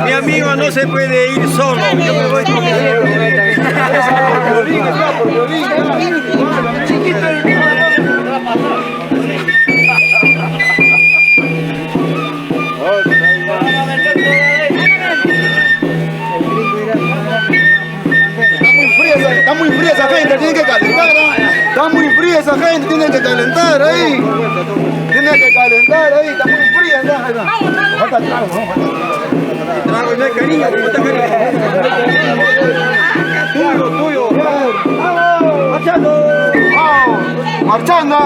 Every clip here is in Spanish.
Mi amigo no se puede ir solo. Yo me voy con Está muy fría esa gente, tiene que calentar. Está muy fría esa gente, tiene que calentar ahí. Tiene que calentar ahí, está muy fría. Falta trago, ¿no? trago, no hay cariño, ¿cómo está cariño? Tuyo. Marchando. Marchando.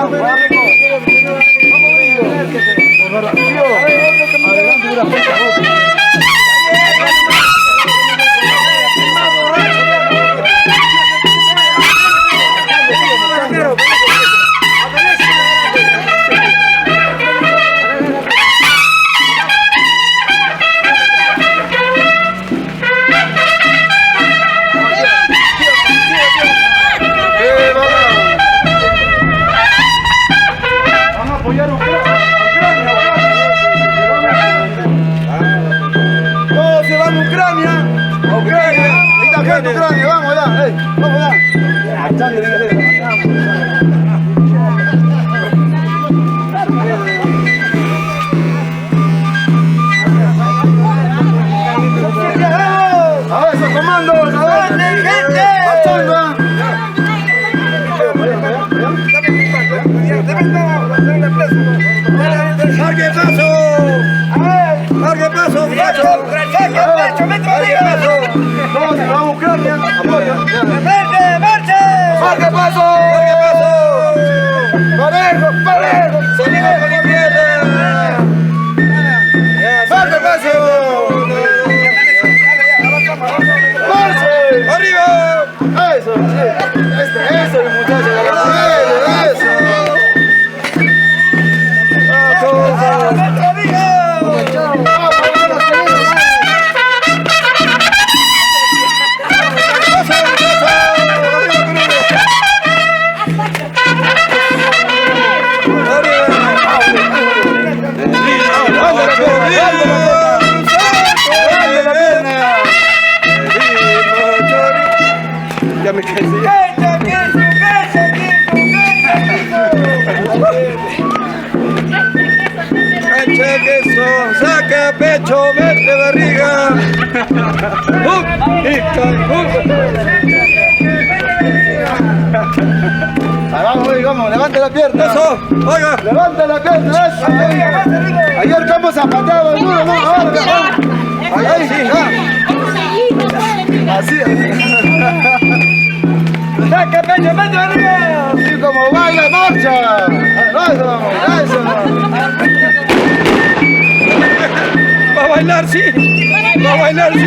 Ucrania, vamos allá, vamos allá. A ver, esos comandos, a ver. Marchando. ¡Marque paso! ¡Marque paso, muchachos! Vamos, Ucrania, apoyo. ¡Marque paso! Parejo. ¡Salimos con la izquierda! ¡Marque paso! ¡Marche! ¡Arriba! Eso, eso, muchachos. Eso. Ya me cansé. Cancha queso, saca pecho, mete barriga. Vamos, levante la pierna. Eso, oiga. Levante la pierna, eso. Ayer como zapateado duro, ¿no? Ahora, ahí sí, así. Saca pecho, mete barriga. Así como baila, marcha. Eso. Va a bailar, sí. Va a bailar, sí.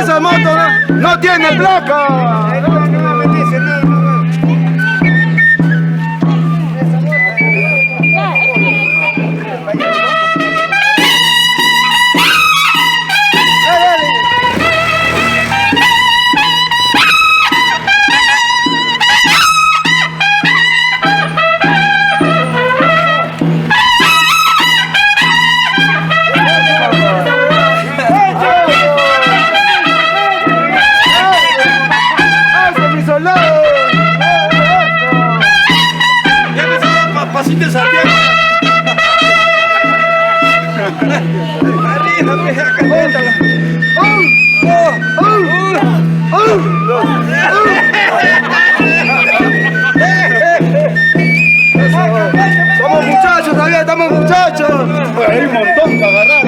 Esa moto no tiene placa. Pasito de Santiago. Arriba, acá, cuéntala. Somos muchachos, todavía estamos muchachos. Hay un montón para agarrar,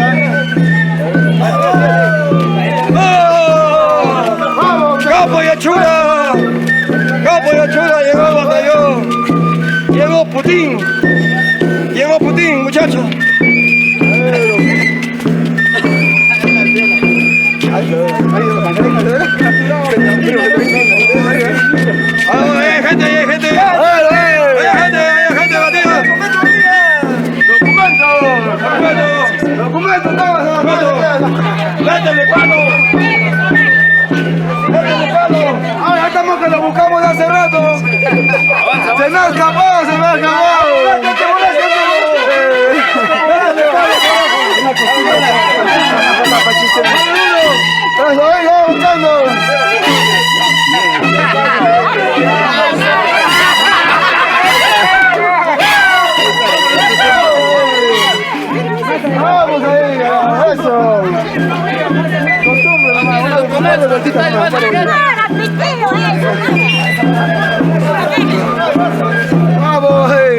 ¡Vamos! ¡Capo y Achura! ¡Capo y Achura llegó al batallón! Llegó Putin, muchachos. Hay gente batida. Documentos. Métele, Pato. arrancando. Vamos ahí, eso. Costumbre, nomás, una vueltita más. Vamos ahí.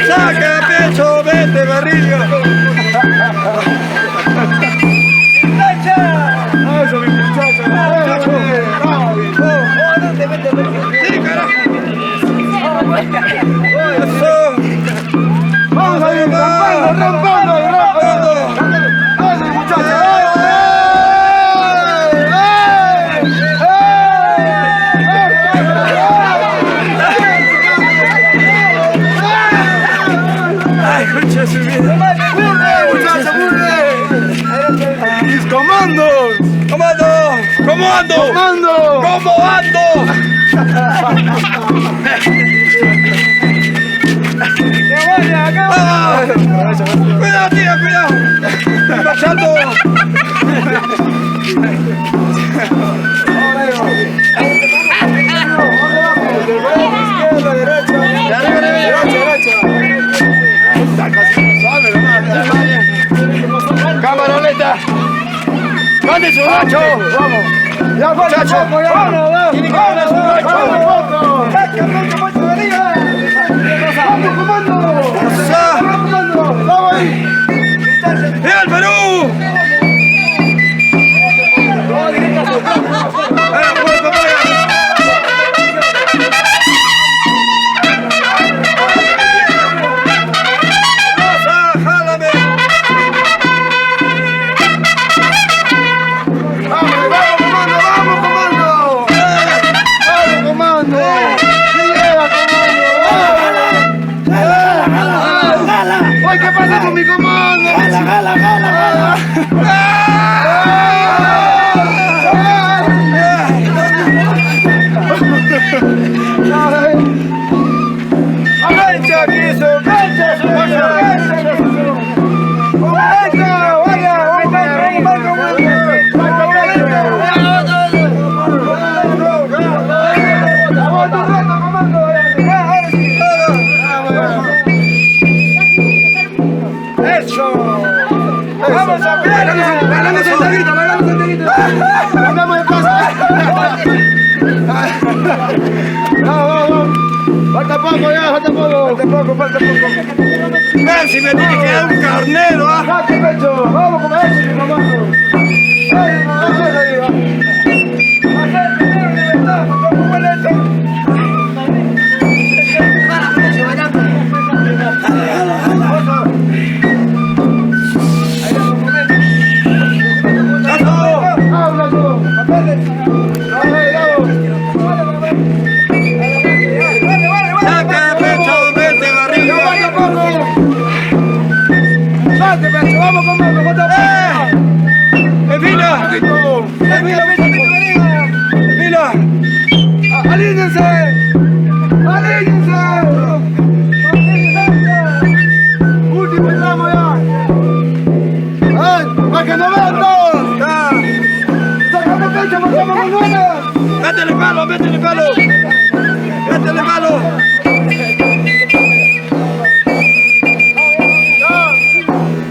Saca pecho, vete barriga. Eso, mi muchacho. Sí, carajo. Eso. Vamos a ir rampando. Eso, muchachos. Ay, concha de su vida. Muchachos, mis comandos. ¡Comando! ¿Cómo ando? Comando. ¿Cómo ando? Ah, cuidado, tía, cuidado. Estoy marchando. Camaroneta. ¡Mande su gacho! Vamos. Ya, Muchacho, vamos. tiene que mandar su gacho. Vamos, comando. Vamos ahí. ¡Viva el Perú! ¿Qué pasa con mi comando? Gala. ¡Cancha, quiso! ¡Cancha, ¡vamos a ver! ¡Bailando sentadito! ¡Andamos en casa! ¡Vamos! ¡Falta poco! Ven, si me tiene que dar un carnero, ¿ah? ¡Saque pecho! ¡Vamos con eso, mi comando! Saca pecho, vete barriga. ¡Vamos, comando! ¡Evina! ¡Evina! ¡Alíñense! ¡Último tramo ya! ¡Ay! ¡Para que no vean todos! ¡Sacame pecho, porque vamos con ganas! ¡Métele palo! ¡Métele palo!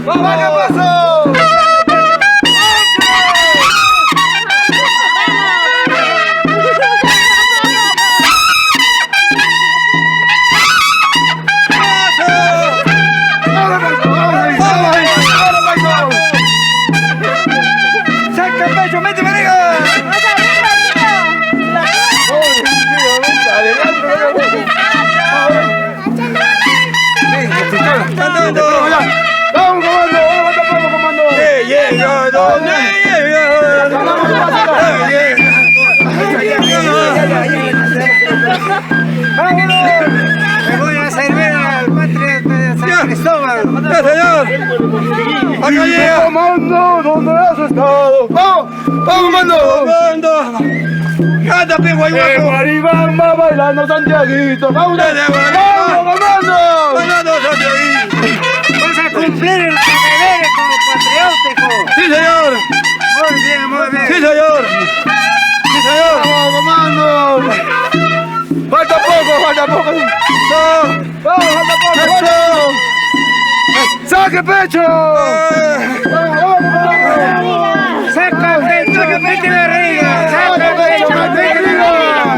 ¡Vamos, qué pasó! ¡Saca pecho, vete barriga! ¡Vamos, comando! Me voy a servir al patria de San Cristóbal. ¡Ya, señor! ¡Acá llega! ¡Comando! ¿Dónde has estado? ¡Vamos! ¡Vamos, comando! ¡Canta, pe, guayguaco! Guaribamba bailando Santiaguito. ¡Vamos, Dale, comando! ¡Bailando, Santiago! señor. Sí, señor. ¡Vamos, comando! ¡Falta poco! No. ¡Vamos, falta poco! ¡Saque pecho! ¡Vamos! ¡Saca pecho, que pecho de barriga! ¡Saca pecho, que pecho de barriga!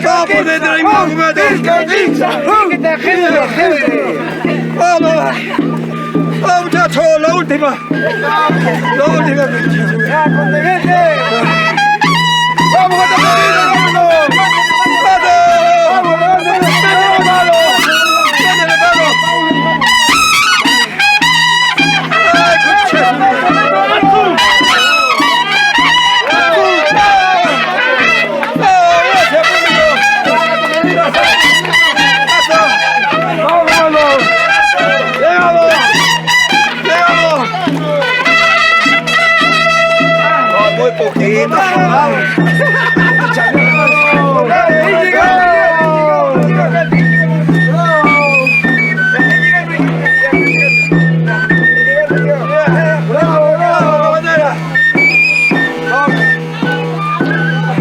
Vamos dentro del movimiento. Vamos. Vamos, muchachos, la última. ¡Ya, contingente! ¡Vamos, falta poquito! Muy poquito.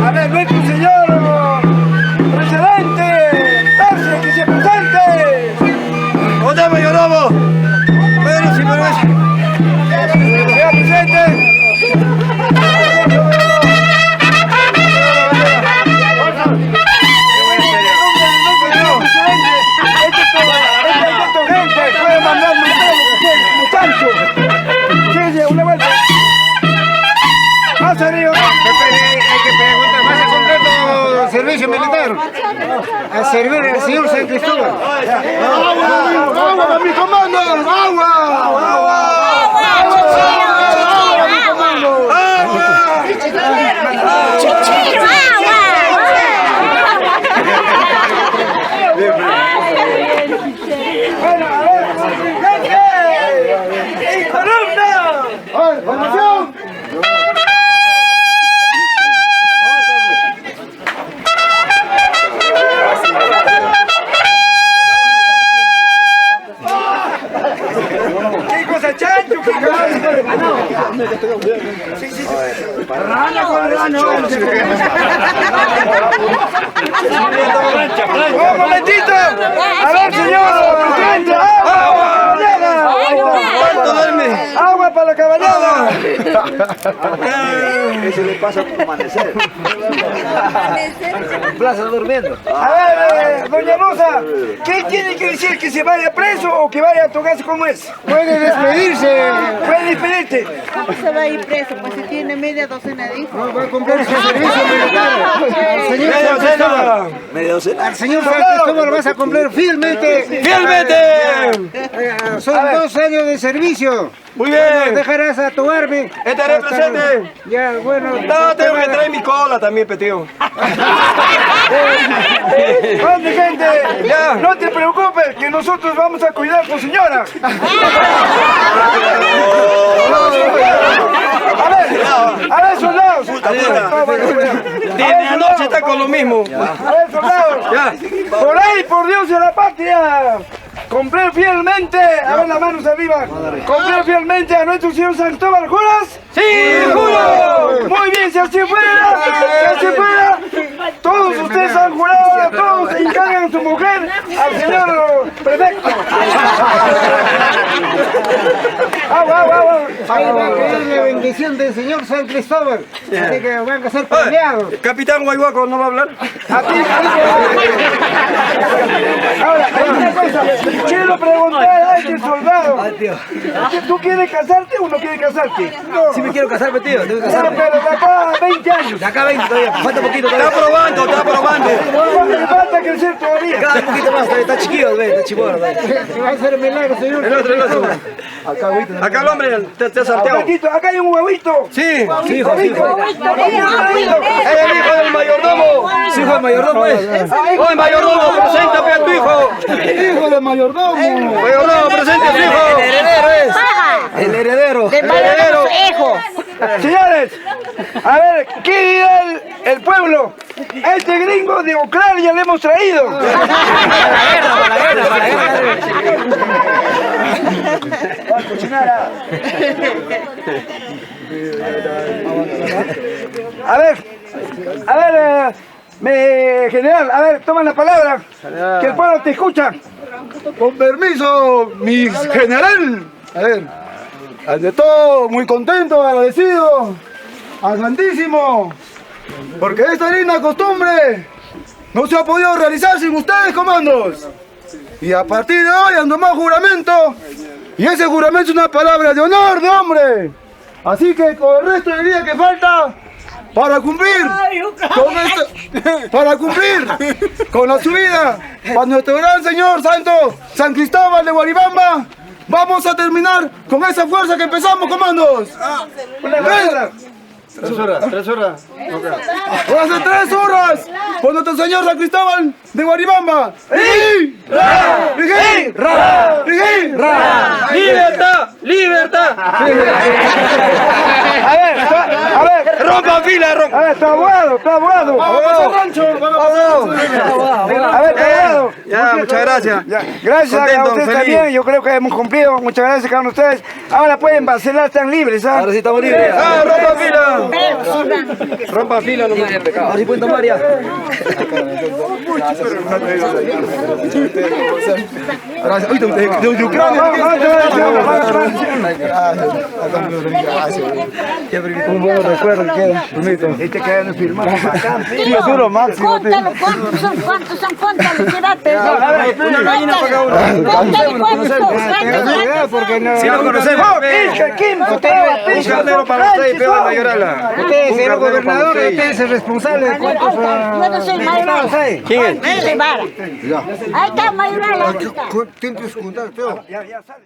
A ver, nuestro señor presidente, Tarse, que se presente. ¿Dónde mayordomo? Bueno, si me ves. Señor presidente. Puede mandar muchacho. Sí, una vuelta. Más arriba. Hay que preguntar, ¿vas a comprar tu servicio militar? A servir al señor San Cristóbal. ¡Agua, mi comando! ¡Agua! Bueno, a ver. ¡Ey, columna! ¡Formación! ¿Qué cosa, chancho? ¿Qué cosa? Sí. Rana con rana. ¡Un momentito! A ver, señor presidente, ¿Cuánto duerme? agua para la caballada. Eso le pasa por amanecer. Plaza durmiendo. A ver, doña Rosa, ¿qué tiene que decir? ¿Que se vaya preso o que vaya a tu casa como es? Puede despedirse. Puede despedirte. ¿Cómo se va a ir preso? Pues si tiene media docena de hijos. Va a cumplir su servicio militar. Señor Media San Cristóbal, docena. al señor San Cristóbal vas a cumplir fielmente. ¡Fielmente! Son 2 años de servicio. Muy bien. Dejarás a tu army. Estaré presente. Ya, bueno. No, tengo que traer mi cola también, petío. Gente, ya, no te preocupes, que nosotros vamos a cuidar a tu señora. A ver, soldados. Desde anoche está con lo mismo. A ver, soldados. Ya. Por ahí, por Dios de la patria. Cumplir fielmente, a ver las manos arriba, cumplir fielmente a nuestro señor San Cristóbal, ¿juras? ¡Sí, juro! Muy bien, si así fuera, todos ustedes han jurado, todos encargan a su mujer al señor prefecto. Agua. Ahí va a caer la bendición del señor San Cristóbal, así que van a ser premiados. Capitán Guayguaco no va a hablar. A ti, ahora, hay una cosa, quiero preguntar a este soldado, ¿tú quieres casarte o no quieres casarte? Si me quiero casar, tío, tengo que Ya, casarme. pero de acá a 20 años. De acá 20 todavía, falta poquito Está todavía. probando, está probando. Me falta crecer todavía. Cada poquito más, todavía está chiquillo, ve, está chibolo. Se va a hacer milagro, señor. El otro. Acá el hombre te ha salteado. Paquito, acá hay un huevito. Sí. Sí, hijo, sí, hijo. Es el hijo del mayordomo. Sí, hijo, el mayordomo es. Oye, mayordomo, preséntame a tu hijo. ¡Hijo de mayordomo! Mayordomo, presente a tu hijo. El heredero es. El heredero. De heredero. Hijo. Señores, a ver, ¿qué dirá el pueblo? Este gringo de Ucrania le hemos traído. A ver, general, a ver, toma la palabra, que el pueblo te escucha. Con permiso, mi general. A ver, ante todo, muy contento, agradecido al Santísimo, porque esta linda costumbre no se ha podido realizar sin ustedes, comandos. Y a partir de hoy ando más juramento, y ese juramento es una palabra de honor, de hombre. Así que con el resto del día que falta, para cumplir con la subida para nuestro gran Señor Santo San Cristóbal de Guaribamba, vamos a terminar con esa fuerza que empezamos, comandos. Tres horas. Voy a hacer 3 horas por nuestro Señor San Cristóbal de Guaribamba. ¡Libertad! ¡Libertad! A ver, Rompa fila, rompa. a ver, está abogado. Vamos al rancho. A ver, está abogado. Ya, muchas gracias. Ya, gracias a Contento, ustedes feliz. también, yo creo que hemos cumplido. Muchas gracias a cada uno de ustedes. Ahora pueden vacilar, están libres, ¿ah? Ahora sí estamos libres. Ah, rompa fila. Rompa fila, no me Ahora sí pueden tomar ya. De Ucrania. Un buen recuerdo queda, bonito. Este que nos firmamos acá. Duro máximo. Cuéntalo, ¿cuántos son? Quédate. Una gallina para cada uno. Si no conocemos. ¿Quién? Un carnero para usted y peor a Mayorala. Usted, señor gobernador, usted es el responsable de cuántos. Yo no soy Mayorala. ¿Quién es? Ahí está Mayorala. Tienes que contar, Ya sale.